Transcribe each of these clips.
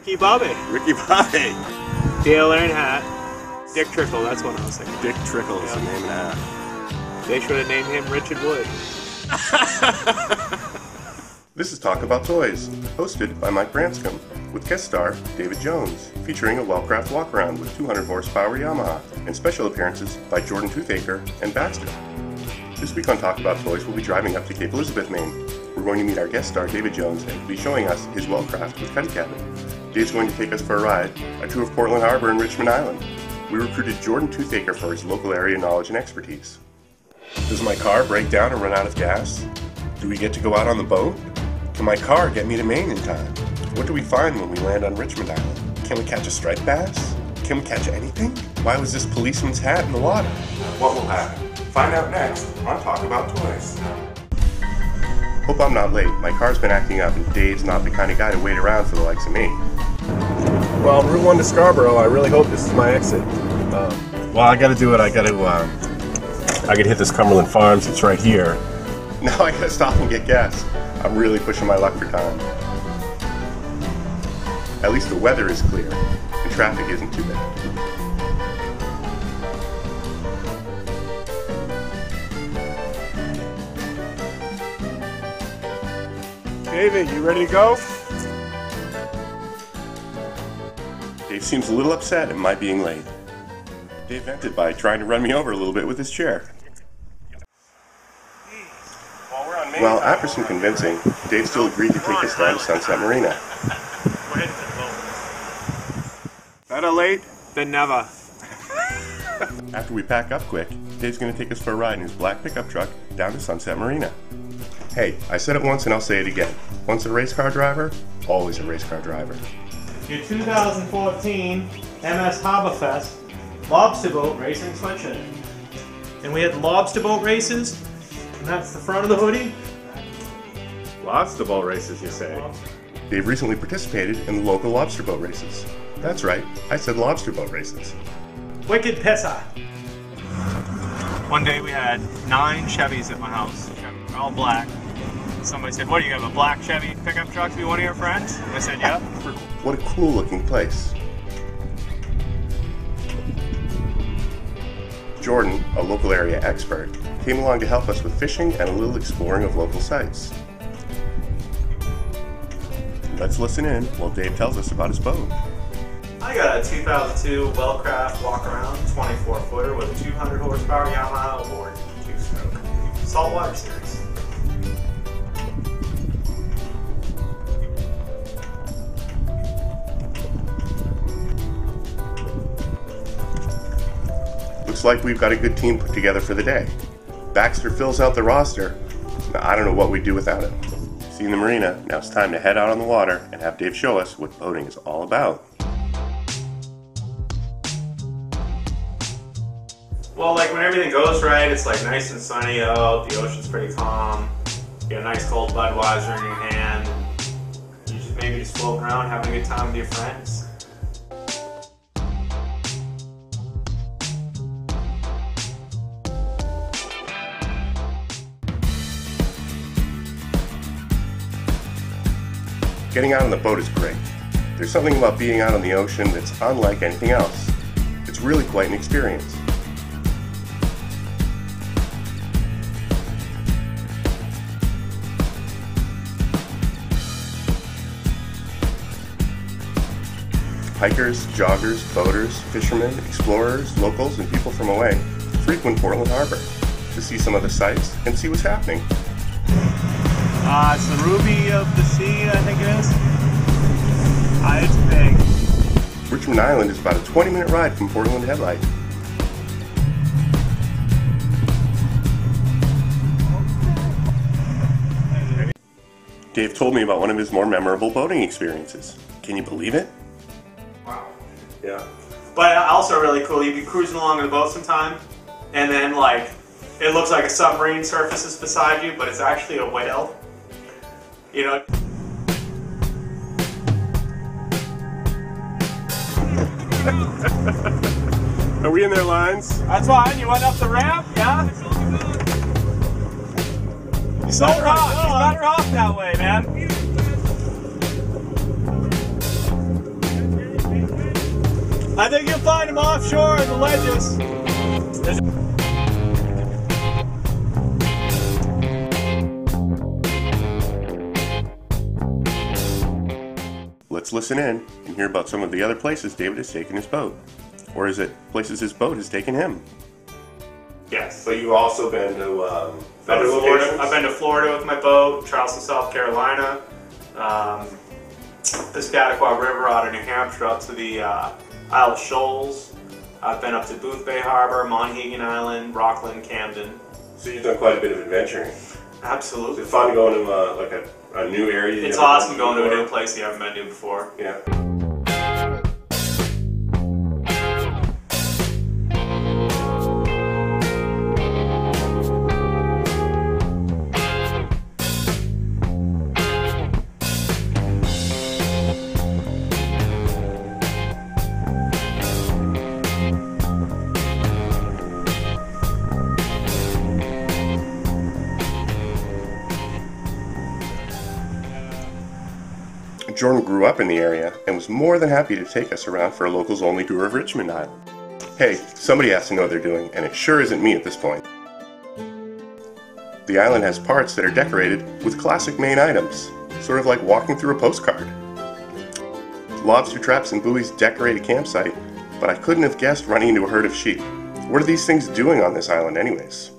Ricky Bobby. Ricky Bobby. Dale Earnhardt. Dick Trickle, that's what I was thinking. Dick Trickle is the name of that. They should have named him Richard Wood. This is Talk About Toys, hosted by Mike Branscombe, with guest star David Jones, featuring a Wellcraft Walkaround with 200 horsepower Yamaha, and special appearances by Jordan Toothacre and Baxter. This week on Talk About Toys, we'll be driving up to Cape Elizabeth, Maine. We're going to meet our guest star David Jones, and he'll be showing us his Wellcraft with Cuddy Cabin. Dave's going to take us for a ride, a tour of Portland Harbor and Richmond Island. We recruited Jordan Toothacre for his local area knowledge and expertise. Does my car break down and run out of gas? Do we get to go out on the boat? Can my car get me to Maine in time? What do we find when we land on Richmond Island? Can we catch a striped bass? Can we catch anything? Why was this policeman's hat in the water? What will happen? Find out next on Talk About Toys. Hope I'm not late. My car's been acting up and Dave's not the kind of guy to wait around for the likes of me. Well, Route 1 to Scarborough, I really hope this is my exit. Well, I gotta do it. I gotta hit this Cumberland Farms. It's right here. Now I gotta stop and get gas. I'm really pushing my luck for time. At least the weather is clear, and traffic isn't too bad. David, you ready to go? Dave seems a little upset at my being late. Dave vented by trying to run me over a little bit with his chair. Well, after some convincing, Dave still agreed to take us down to Sunset Marina. Better late than never. After we pack up quick, Dave's going to take us for a ride in his black pickup truck down to Sunset Marina. Hey, I said it once and I'll say it again. Once a race car driver, always a race car driver. Your 2014 MS Harborfest Lobster Boat Racing sweatshirt. And we had lobster boat races, and that's the front of the hoodie. Lobster boat races, you say? Dave recently participated in the local lobster boat races. That's right, I said lobster boat races. Wicked pisser. One day we had 9 Chevys at my house, all black. Somebody said, what do you have, a black Chevy pickup truck to be one of your friends? I said, yep. What a cool looking place. Jordan, a local area expert, came along to help us with fishing and a little exploring of local sites. Let's listen in while Dave tells us about his boat. I got a 2002 Wellcraft Walkaround 24-footer with a 200 horsepower Yamaha aboard, 2-stroke, saltwater series. Looks like we've got a good team put together for the day. Baxter fills out the roster. Now, I don't know what we'd do without him. Seen the marina, now it's time to head out on the water and have Dave show us what boating is all about. Well, like when everything goes right, it's like nice and sunny out, the ocean's pretty calm, you get a nice cold Budweiser in your hand, and you just maybe just floating around having a good time with your friends. Getting out on the boat is great. There's something about being out on the ocean that's unlike anything else. It's really quite an experience. Hikers, joggers, boaters, fishermen, explorers, locals, and people from away frequent Portland Harbor to see some of the sights and see what's happening. It's the Ruby of the Sea, I think it is. It's big. Richmond Island is about a 20-minute ride from Portland Headlight. Dave told me about one of his more memorable boating experiences. Can you believe it? Wow. Yeah. But also really cool, you'd be cruising along in the boat sometime, and then like, it looks like a submarine surfaces beside you, but it's actually a whale. You know? Are we in their lines? That's fine, you went up the ramp, yeah? He's better off that way, man. I think you'll find them offshore in the ledges. Let's listen in and hear about some of the other places David has taken his boat. Or is it places his boat has taken him? Yes. So you've also been to Florida. locations? I've been to Florida with my boat, Charleston, South Carolina, Piscataqua River out of New Hampshire up to the Isle of Shoals. I've been up to Booth Bay Harbor, Monhegan Island, Rockland, Camden. So you've done quite a bit of adventuring. Absolutely. Is it fun going to like a new area? It's awesome going to a new place you haven't been to before. Yeah. Jordan grew up in the area and was more than happy to take us around for a locals-only tour of Richmond Island. Hey, somebody has to know what they're doing, and it sure isn't me at this point. The island has parts that are decorated with classic Maine items, sort of like walking through a postcard. Lobster traps and buoys decorate a campsite, but I couldn't have guessed running into a herd of sheep. What are these things doing on this island anyways?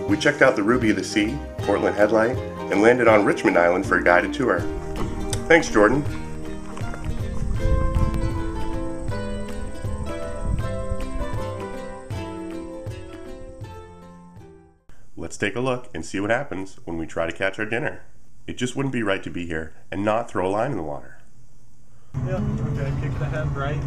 We checked out the Ruby of the Sea, Portland Headlight, and landed on Richmond Island for a guided tour. Thanks, Jordan. Let's take a look and see what happens when we try to catch our dinner. It just wouldn't be right to be here and not throw a line in the water. Yeah, okay, kick it ahead, right?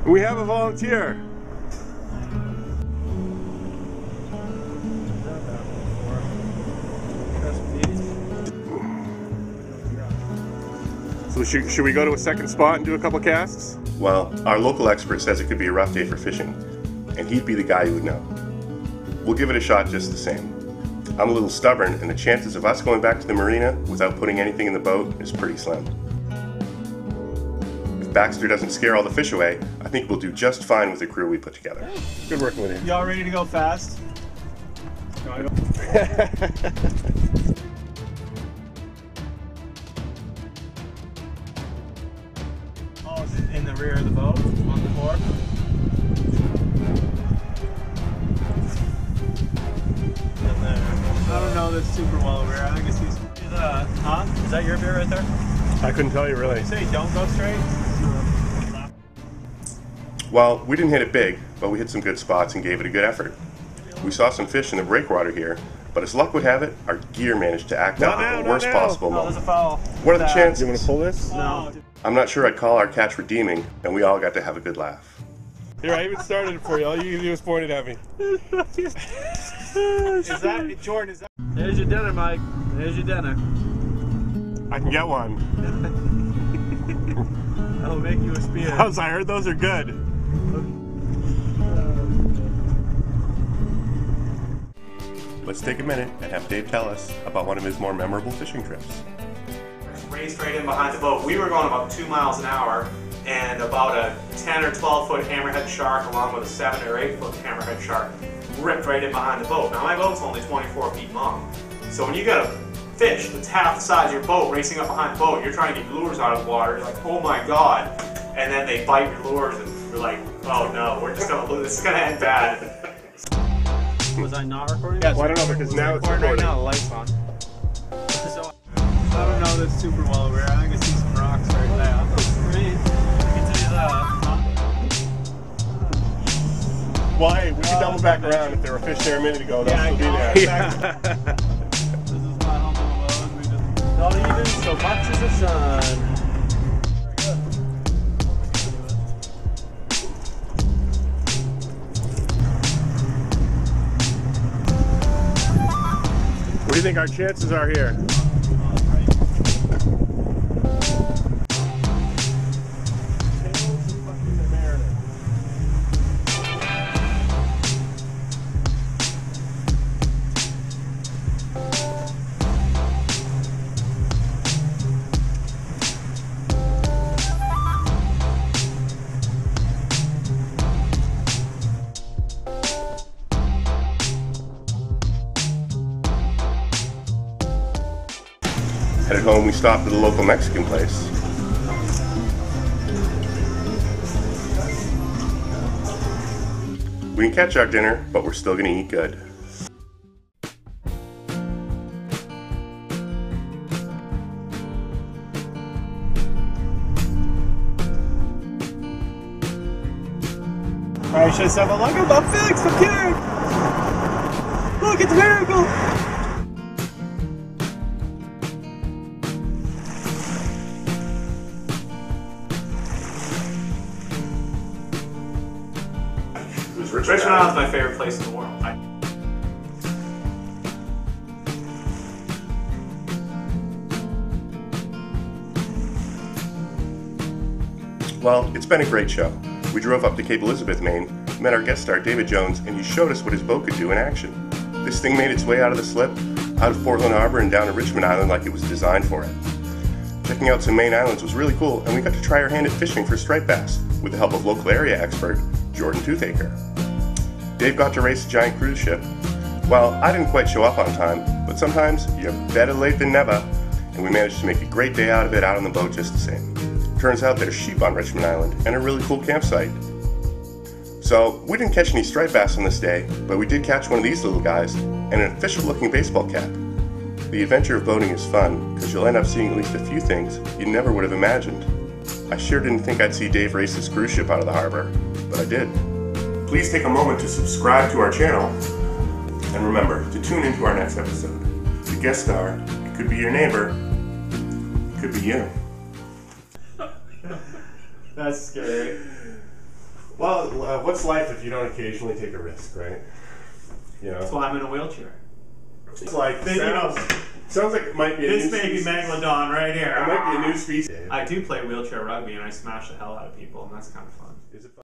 We have a volunteer. So should we go to a second spot and do a couple casts? Well, our local expert says it could be a rough day for fishing, and he'd be the guy who would know. We'll give it a shot just the same. I'm a little stubborn, and the chances of us going back to the marina without putting anything in the boat is pretty slim. If Baxter doesn't scare all the fish away, I think we'll do just fine with the crew we put together. Good working with you. Y'all ready to go fast? No, I don't. Oh, is it in the rear of the boat? On the floor? In there. I don't know this super well over here. I think it's these. Huh? Is that your beer right there? I couldn't tell you really. Say, don't go straight. Well, we didn't hit it big, but we hit some good spots and gave it a good effort. We saw some fish in the breakwater here, but as luck would have it, our gear managed to act out at the worst possible Oh, there's moment. a foul. What are the chances? You want to pull this? No. I'm not sure I'd call our catch redeeming, and we all got to have a good laugh. Here, I even started it for you. All you can do is point it at me. Is that, Jordan, is that? There's your dinner, Mike. There's your dinner. I can get one. I'll make you a spear. I heard those are good. Let's take a minute and have Dave tell us about one of his more memorable fishing trips. Raced right in behind the boat. We were going about 2 miles an hour, and about a 10 or 12 foot hammerhead shark along with a 7 or 8 foot hammerhead shark ripped right in behind the boat. Now my boat's only 24 feet long, so when you got a fish that's half the size of your boat racing up behind the boat, you're trying to get your lures out of the water, you're like, oh my god, and then they bite your lures and you're like, oh no, we're just gonna lose, this is gonna end bad. Was I not recording? Yes. Well, I don't know, because now it's recording. Right now, the light's on. So, I don't know this super well over here. I can see some rocks right now. Great. I can tell you that. Well, hey, we can double back around. If there were fish there a minute ago, they'll still be there. Yeah. This is my humble abode. We just not even so much as the sun. What do you think our chances are here? Headed home, we stopped at a local Mexican place. We didn't catch our dinner, but we're still gonna eat good. Alright, should I stop? Look, I'm fixed, I'm cured! Look, it's a miracle! Richmond Island's my favorite place in the world. Well, it's been a great show. We drove up to Cape Elizabeth, Maine, met our guest star David Jones, and he showed us what his boat could do in action. This thing made its way out of the slip, out of Portland Harbor and down to Richmond Island like it was designed for it. Checking out some Maine islands was really cool, and we got to try our hand at fishing for striped bass with the help of local area expert Jordan Toothacre. Dave got to race a giant cruise ship. Well, I didn't quite show up on time, but sometimes you're better late than never, and we managed to make a great day out of it out on the boat just the same. Turns out there's sheep on Richmond Island and a really cool campsite. So, we didn't catch any striped bass on this day, but we did catch one of these little guys and an official looking baseball cap. The adventure of boating is fun, because you'll end up seeing at least a few things you never would have imagined. I sure didn't think I'd see Dave race this cruise ship out of the harbor, but I did. Please take a moment to subscribe to our channel, and remember to tune into our next episode. The guest star, it could be your neighbor, it could be you. That's scary. Well, what's life if you don't occasionally take a risk, right? You know? That's why I'm in a wheelchair. It's like, sounds like it might be a This new may be species. Megalodon right here. It might be a new species. I do play wheelchair rugby and I smash the hell out of people, and that's kind of fun. Is it fun?